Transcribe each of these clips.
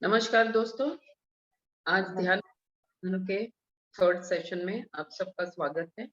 नमस्कार दोस्तों, आज ध्यान नमस्कार। के थर्ड सेशन में आप सबका स्वागत है।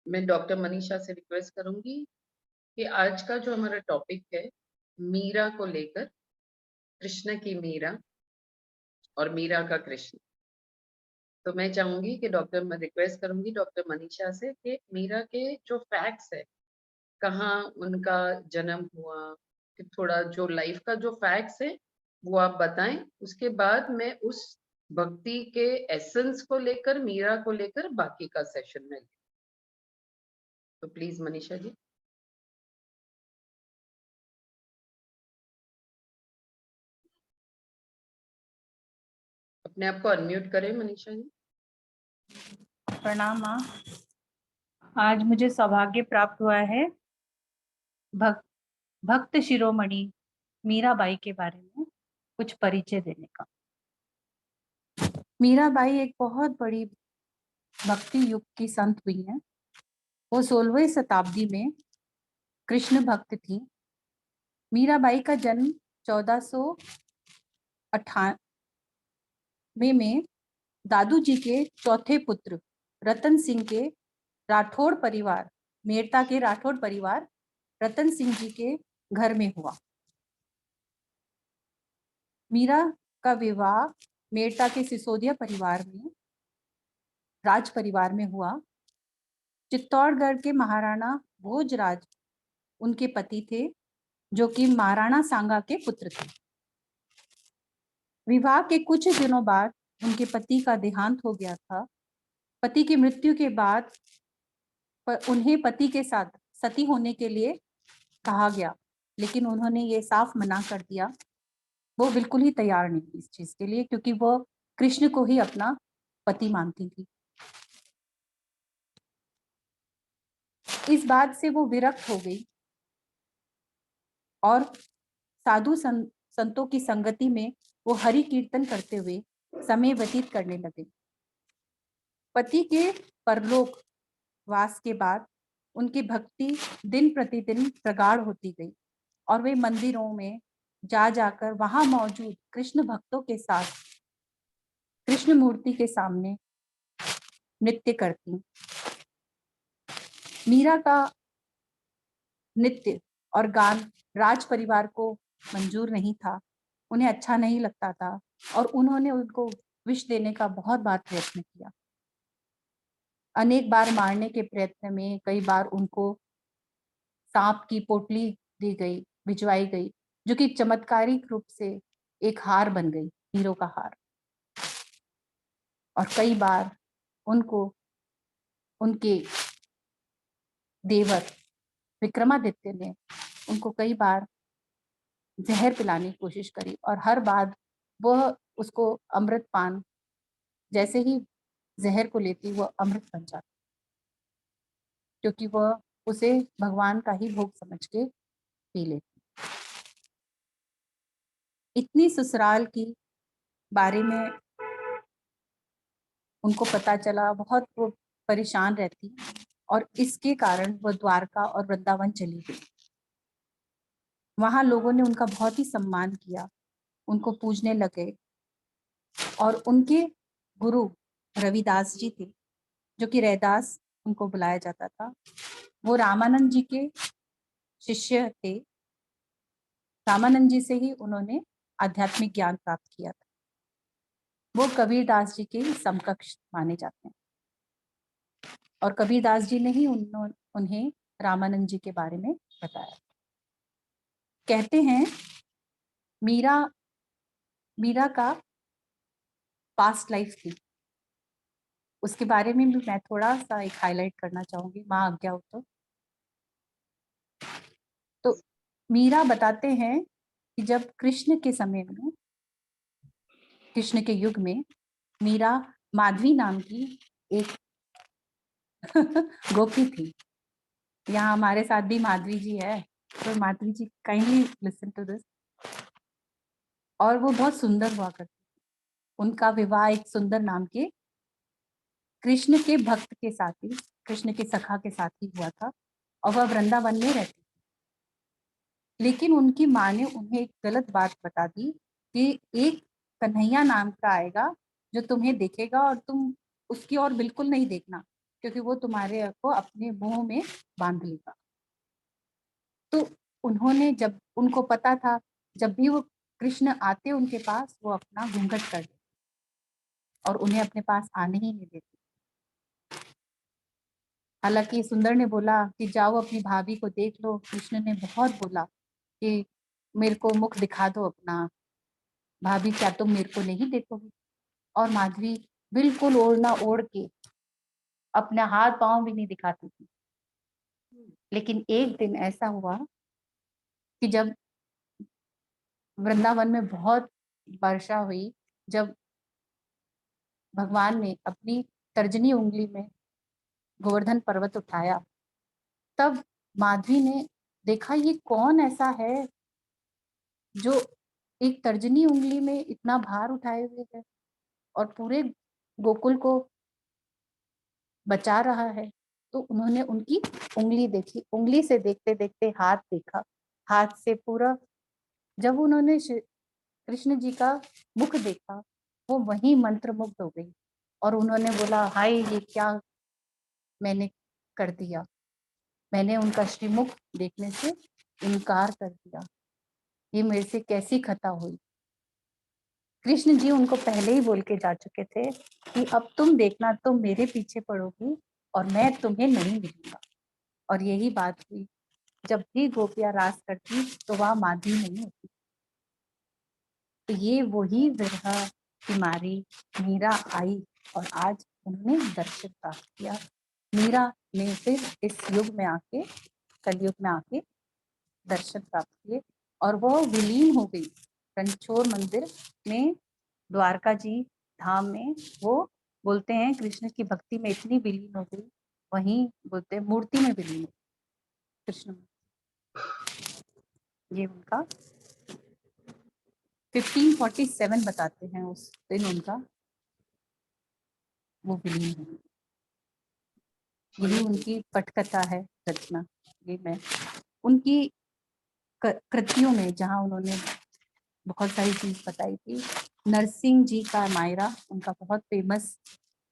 मैं डॉक्टर मनीषा से रिक्वेस्ट करूंगी कि आज का जो हमारा टॉपिक है, मीरा को लेकर, कृष्ण की मीरा और मीरा का कृष्ण। तो मैं चाहूंगी कि मैं रिक्वेस्ट करूंगी डॉक्टर मनीषा से कि मीरा के जो फैक्ट्स है, कहाँ उनका जन्म हुआ, फिर थोड़ा जो लाइफ का जो फैक्ट्स है वो आप बताएं। उसके बाद मैं उस भक्ति के एसेंस को लेकर, मीरा को लेकर बाकी का सेशन में। तो प्लीज मनीषा जी। अपने आप को अनम्यूट करें मनीषा जी। प्रणाम माँ। आज मुझे सौभाग्य प्राप्त हुआ है भक्त शिरोमणि मीराबाई के बारे में कुछ परिचय देने का। मीराबाई एक बहुत बड़ी भक्ति युग की संत हुई है। वो 16वीं शताब्दी में कृष्ण भक्त थी। मीराबाई का जन्म 1498 में दादू जी के चौथे पुत्र रतन सिंह के राठौड़ परिवार, मेड़ता के राठौड़ परिवार रतन सिंह जी के घर में हुआ। मीरा का विवाह मेड़ता के सिसोदिया परिवार में, राज परिवार में हुआ। चित्तौड़गढ़ के महाराणा भोजराज उनके पति थे, जो कि महाराणा सांगा के पुत्र थे। विवाह के कुछ दिनों बाद उनके पति का देहांत हो गया था। पति की मृत्यु के बाद उन्हें पति के साथ सती होने के लिए कहा गया, लेकिन उन्होंने ये साफ मना कर दिया। वो बिल्कुल ही तैयार नहीं थी इस चीज के लिए, क्योंकि वो कृष्ण को ही अपना पति मानती थी। इस बात से वो विरक्त हो गई और साधु संतों की संगति में वो हरि कीर्तन करते हुए समय व्यतीत करने लगे। पति के परलोक वास के बाद उनकी भक्ति दिन प्रतिदिन प्रगाढ़ होती गई और वे मंदिरों में जा जाकर वहां मौजूद कृष्ण भक्तों के साथ कृष्ण मूर्ति के सामने नृत्य करती। मीरा का नृत्य और गान राज परिवार को मंजूर नहीं था, उन्हें अच्छा नहीं लगता था और उन्होंने उनको विष देने का बहुत बार प्रयत्न किया। अनेक बार मारने के प्रयत्न में कई बार उनको सांप की पोटली दी गई, भिजवाई गई, जो कि चमत्कारिक रूप से एक हार बन गई, हीरो का हार। और कई बार उनको उनके देवर विक्रमादित्य ने उनको कई बार जहर पिलाने की कोशिश करी और हर बार वह उसको अमृत पान, जैसे ही जहर को लेती वह अमृत बन जाती, क्योंकि वह उसे भगवान का ही भोग समझ के पी लेती। इतनी ससुराल की बारे में उनको पता चला, बहुत वो परेशान रहती और इसके कारण वह द्वारका और वृंदावन चली गई। वहां लोगों ने उनका बहुत ही सम्मान किया, उनको पूजने लगे और उनके गुरु रविदास जी थे, जो कि रैदास उनको बुलाया जाता था। वो रामानंद जी के शिष्य थे। रामानंद जी से ही उन्होंने आध्यात्मिक ज्ञान प्राप्त किया था। वो कबीरदास जी के समकक्ष माने जाते हैं और कबीरदास जी ने ही उन्हें रामानंद जी के बारे में बताया। कहते हैं मीरा का पास्ट लाइफ थी, उसके बारे में भी मैं थोड़ा सा एक हाईलाइट करना चाहूंगी, माँ आज्ञा हो तो मीरा बताते हैं कि जब कृष्ण के समय में, कृष्ण के युग में, मीरा माधवी नाम की एक गोपी थी। यहाँ हमारे साथ भी माधवी जी है, तो माधवी जी काइंडली लिसन टू दिस। और वो बहुत सुंदर हुआ करती। उनका विवाह एक सुंदर नाम के कृष्ण के भक्त के साथ ही, कृष्ण के सखा के साथ ही हुआ था और वह वृंदावन में रहती थी। लेकिन उनकी माँ ने उन्हें एक गलत बात बता दी कि एक कन्हैया नाम का आएगा जो तुम्हें देखेगा और तुम उसकी ओर बिल्कुल नहीं देखना, क्योंकि वो तुम्हारे को अपने मुंह में बांध लेगा। तो उन्होंने, जब उनको पता था जब भी वो कृष्ण आते उनके पास, वो अपना घूंघट कर देते और उन्हें अपने पास आने ही नहीं देते। हालांकि सुंदर ने बोला कि जाओ अपनी भाभी को देख लो। कृष्ण ने बहुत बोला कि मेरे को मुख दिखा दो अपना, भाभी क्या तुम मेरे को नहीं देखोगी? और माधवी बिल्कुल ओढ़ना ओढ़ के अपना हाथ पांव भी नहीं दिखाती थी। लेकिन एक दिन ऐसा हुआ कि जब वृंदावन में बहुत वर्षा हुई, जब भगवान ने अपनी तर्जनी उंगली में गोवर्धन पर्वत उठाया, तब माधवी ने देखा ये कौन ऐसा है जो एक तर्जनी उंगली में इतना भार उठाए हुए है और पूरे गोकुल को बचा रहा है। तो उन्होंने उनकी उंगली देखी, उंगली से देखते देखते हाथ देखा, हाथ से पूरा, जब उन्होंने कृष्ण जी का मुख देखा, वो वही मंत्रमुग्ध हो गई और उन्होंने बोला, हाय ये क्या मैंने कर दिया, मैंने उनका श्रीमुख देखने से इनकार कर दिया, ये मेरे से कैसी खता हुई। कृष्ण जी उनको पहले ही बोल के जा चुके थे कि अब तुम देखना, तुम मेरे पीछे पड़ोगी और मैं तुम्हें नहीं मिलूंगा। और यही बात हुई, जब भी गोपियां रास करती तो वह माधवी नहीं होती। तो ये वही विरहा कुमारी मीरा आई और आज उन्होंने दर्शन प्राप्त किया। मीरा ने फिर इस युग में आके, कलयुग में आके दर्शन प्राप्त किए और वो विलीन हो गई रणछोड़ मंदिर में, द्वारका जी धाम में। वो बोलते हैं कृष्ण की भक्ति में इतनी विलीन हो गई, वहीं बोलते हैं मूर्ति में विलीन हो कृष्ण। ये उनका 1547 बताते हैं उस दिन उनका वो विलीन है। यही उनकी पटकथा है, रचना। ये मैं उनकी कृतियों में, जहाँ उन्होंने बहुत सारी चीज बताई थी। नरसिंह जी का मायरा उनका बहुत फेमस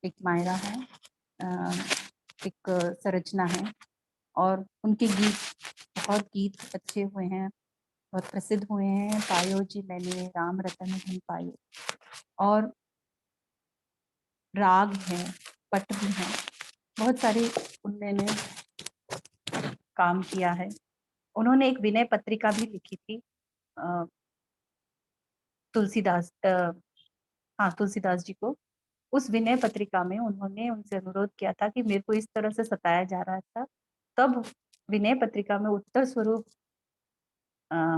एक मायरा है, एक संरचना है। और उनके गीत, बहुत गीत अच्छे हुए हैं, बहुत प्रसिद्ध हुए हैं। पायो जी मैंने राम रतन धन पायो, और राग है, पट भी है, बहुत सारी उन्होंने काम किया है। उन्होंने एक विनय पत्रिका भी लिखी थी तुलसीदास, हाँ तुलसीदास जी को। उस विनय पत्रिका में उन्होंने उनसे अनुरोध किया था कि मेरे को इस तरह से सताया जा रहा था, तब विनय पत्रिका में उत्तर स्वरूप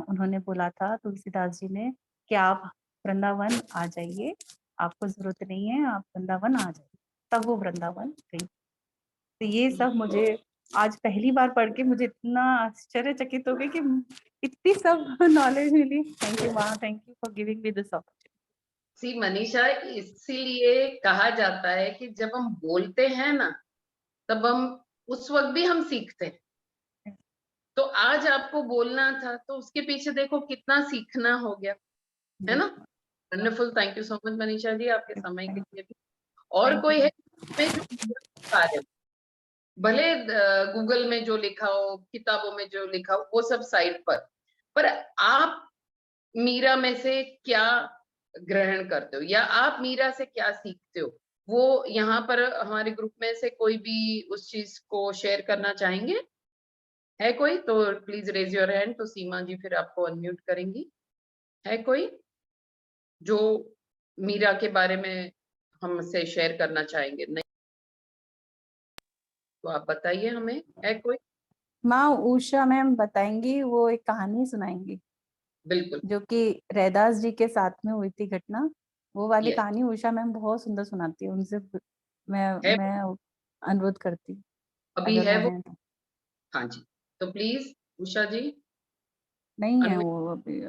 उन्होंने बोला था तुलसीदास जी ने कि आप वृंदावन आ जाइए, आपको जरूरत नहीं है, आप वृंदावन आ जाइए। तब वो वृंदावन गई। तो ये सब मुझे आज पहली बार पढ़ के मुझे इतना आश्चर्यचकित हो गई कि इतनी सब नॉलेज मिली। थैंक यू माँ, thank you for giving me this opportunity. See Manisha, इसीलिए कहा जाता है कि जब हम बोलते हैं ना, तब हम उस वक्त भी हम सीखते हैं। तो आज आपको बोलना था, तो उसके पीछे देखो कितना सीखना हो गया, है ना। Wonderful, thank you so much Manisha ji, आपके समय के लिए भी। और कोई है में जो कार्य, भले गूगल में जो लिखा हो, किताबों में जो लिखा हो, वो सब साइड पर आप मीरा में से क्या ग्रहण करते हो या आप मीरा से क्या सीखते हो, वो यहाँ पर हमारे ग्रुप में से कोई भी उस चीज को शेयर करना चाहेंगे? है कोई? तो प्लीज रेज योर हैंड, तो सीमा जी फिर आपको अनम्यूट करेंगी। है कोई जो मीरा के बारे में हमसे शेयर करना चाहेंगे? नहीं तो आप बताइए हमें, है कोई? माँ उषा मैम बताएंगी, वो एक कहानी सुनाएंगी बिल्कुल। जो कि रैदास जी के साथ में हुई थी घटना। वो वाली यस, कहानी उषा मैम बहुत सुंदर सुनाती है, उनसे मैं है, मैं अनुरोध करती हूँ, अभी अगर है वो वो? हैं तो। हाँ जी, तो प्लीज उषा जी। नहीं है अनम्यूट। वो, अभी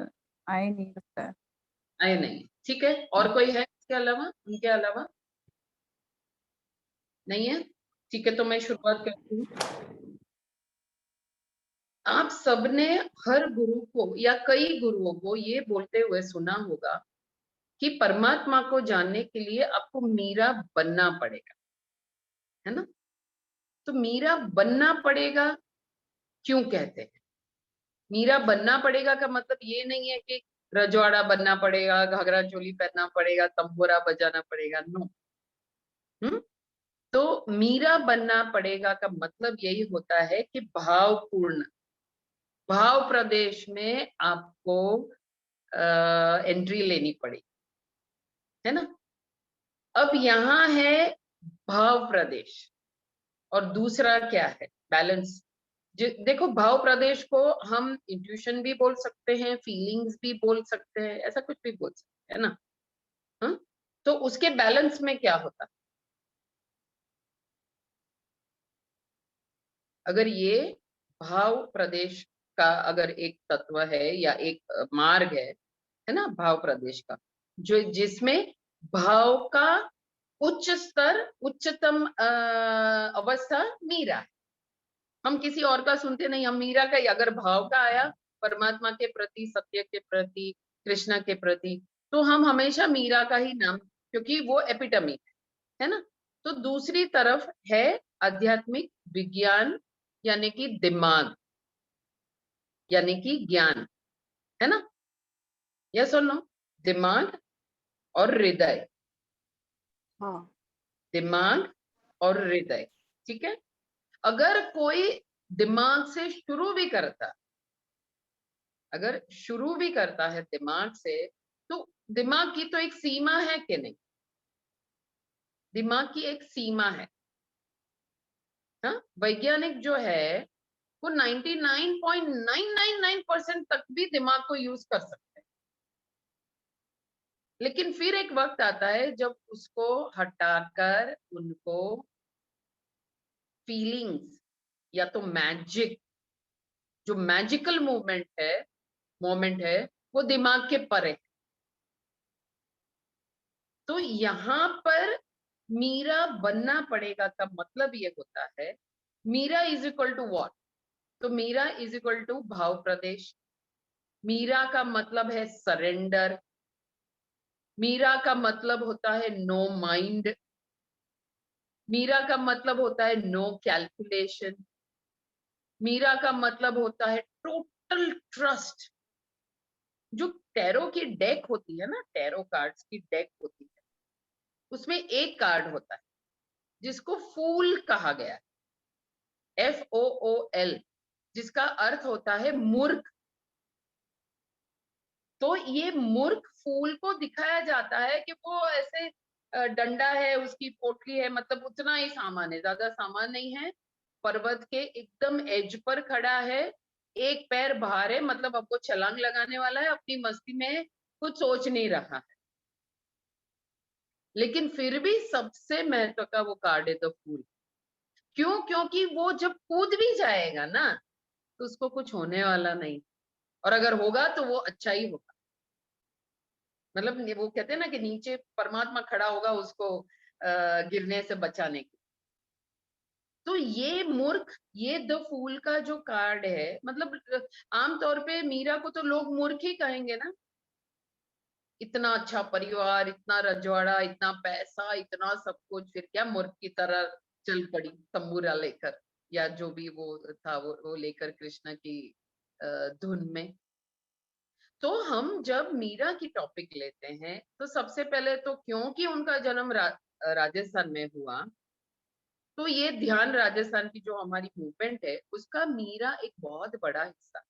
आए नहीं लगता है। आए नहीं, ठीक है। और कोई है इसके अलावा, उनके अलावा? नहीं है, ठीक है, तो मैं शुरुआत करती हूँ। आप सबने हर गुरु को या कई गुरुओं को ये बोलते हुए सुना होगा कि परमात्मा को जानने के लिए आपको मीरा बनना पड़ेगा, है ना? तो मीरा बनना पड़ेगा क्यों कहते हैं? मीरा बनना पड़ेगा का मतलब ये नहीं है कि रजवाड़ा बनना पड़ेगा, घाघरा चोली पहनना पड़ेगा, तंबोरा बजाना पड़ेगा, नो। हम्म। तो मीरा बनना पड़ेगा का मतलब यही होता है कि भावपूर्ण, भाव प्रदेश में आपको एंट्री लेनी पड़ेगी, है ना? अब यहाँ है भाव प्रदेश और दूसरा क्या है? बैलेंस। देखो, भाव प्रदेश को हम इंट्यूशन भी बोल सकते हैं, फीलिंग्स भी बोल सकते हैं, ऐसा कुछ भी बोल सकते हैं ना। हाँ, तो उसके बैलेंस में क्या होता है? अगर ये भाव प्रदेश का अगर एक तत्व है या एक मार्ग है ना, भाव प्रदेश का, जो जिसमें भाव का उच्च स्तर, उच्चतम अवस्था मीरा है। हम किसी और का सुनते नहीं, हम मीरा का ही। अगर भाव का आया परमात्मा के प्रति, सत्य के प्रति, कृष्ण के प्रति, तो हम हमेशा मीरा का ही नाम, क्योंकि वो एपिटमी है ना। तो दूसरी तरफ है आध्यात्मिक विज्ञान, यानी कि दिमाग, यानी कि ज्ञान, है ना? यस और नो? दिमाग और हृदय, हाँ। दिमाग और हृदय, ठीक है। अगर कोई दिमाग से शुरू भी करता, अगर शुरू भी करता है दिमाग से, तो दिमाग की तो एक सीमा है कि नहीं? दिमाग की एक सीमा है। हाँ, वैज्ञानिक जो है वो 99.999% तक भी दिमाग को यूज कर सकते हैं, लेकिन फिर एक वक्त आता है जब उसको हटाकर उनको फीलिंग्स या तो मैजिक, जो मैजिकल मोमेंट है वो दिमाग के परे। तो यहाँ पर मीरा बनना पड़ेगा का मतलब ये होता है, Meera is equal to what? तो मीरा इज इक्वल टू भाव प्रदेश। मीरा का मतलब है सरेंडर। मीरा का मतलब होता है नो माइंड। मीरा का मतलब होता है नो कैलकुलेशन। मीरा का मतलब होता है टोटल ट्रस्ट। जो टैरो की डेक होती है ना, टैरो कार्ड्स की डेक होती है, उसमें एक कार्ड होता है जिसको फूल कहा गया है, FOOL, जिसका अर्थ होता है मूर्ख। तो ये मूर्ख फूल को दिखाया जाता है कि वो ऐसे डंडा है, उसकी पोटली है, मतलब उतना ही सामान है, ज्यादा सामान नहीं है, पर्वत के एकदम एज पर खड़ा है, एक पैर बाहर है, मतलब अब वो छलांग लगाने वाला है, अपनी मस्ती में कुछ सोच नहीं रहा है। लेकिन फिर भी सबसे महत्व का वो कार्ड है द फूल। क्यों? क्योंकि वो जब कूद भी जाएगा ना, तो उसको कुछ होने वाला नहीं, और अगर होगा तो वो अच्छा ही होगा। मतलब वो कहते हैं ना कि नीचे परमात्मा खड़ा होगा उसको गिरने से बचाने के। तो ये मूर्ख, ये द फूल का जो कार्ड है, मतलब आमतौर पे मीरा को तो लोग मूर्ख ही कहेंगे ना। इतना अच्छा परिवार, इतना रजवाड़ा, इतना पैसा, इतना सब कुछ, फिर क्या मूर्ख की तरह चल पड़ी तंबूरा लेकर, या जो भी वो था वो लेकर कृष्ण की धुन में। तो हम जब मीरा की टॉपिक लेते हैं, तो सबसे पहले तो क्योंकि उनका जन्म राजस्थान में हुआ, तो ये ध्यान राजस्थान की जो हमारी मूवमेंट है उसका मीरा एक बहुत बड़ा हिस्सा।